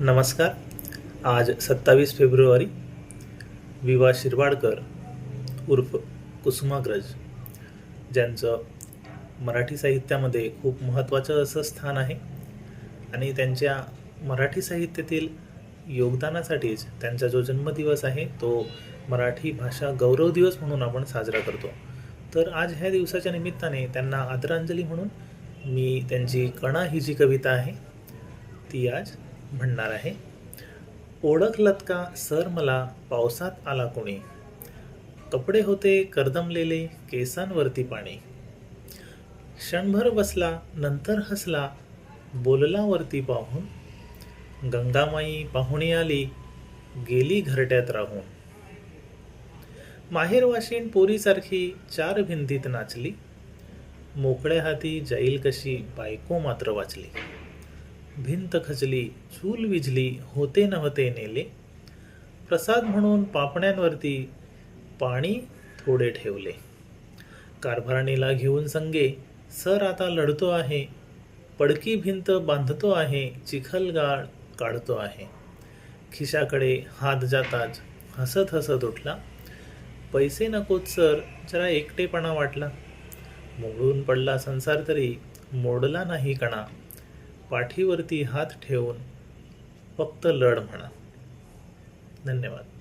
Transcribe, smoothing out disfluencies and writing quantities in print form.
नमस्कार. आज 27 फेब्रुवारी. विवा शिरवाडकर उर्फ कुसुमाग्रज, ज्यांचं मराठी साहित्यामध्ये खूप महत्त्वाचं असं स्थान आहे आणि त्यांच्या मराठी साहित्यातील योगदानासाठीच त्यांचा जो जन्मदिवस आहे तो मराठी भाषा गौरव दिवस म्हणून आपण साजरा करतो. तर आज ह्या दिवसाच्या निमित्ताने त्यांना आदरांजली म्हणून मी त्यांची कणा ही जी कविता आहे ती आज म्हणणार आहे. ओळखलत का सर मला पावसात आला कोणी, कपडे होते कर्दमलेले केसांवरती पाणी, क्षणभर बसला नंतर हसला बोलला वरती पाहून, गंगामाई पाहुणी आली गेली घरट्यात राहून, माहेर वाशीन पोरीसारखी चार भिंतीत नाचली, मोकळ्या हाती जाईल कशी बायको मात्र वाचली, भिंत खचली चूल विझली होते नव्हते नेले, प्रसाद म्हणून पापण्यांवरती पाणी थोडे ठेवले, कारभारणीला घेऊन संगे सर आता लढतो आहे, पडकी भिंत बांधतो आहे चिखलगाळ काढतो आहे, खिशाकडे हात जाताच हसत हसत उठला, पैसे नकोत सर जरा एकटेपणा वाटला, मोडून पडला संसार तरी मोडला नाही कणा, पाठीवरती हात ठेवून फक्त लढ म्हणा. धन्यवाद.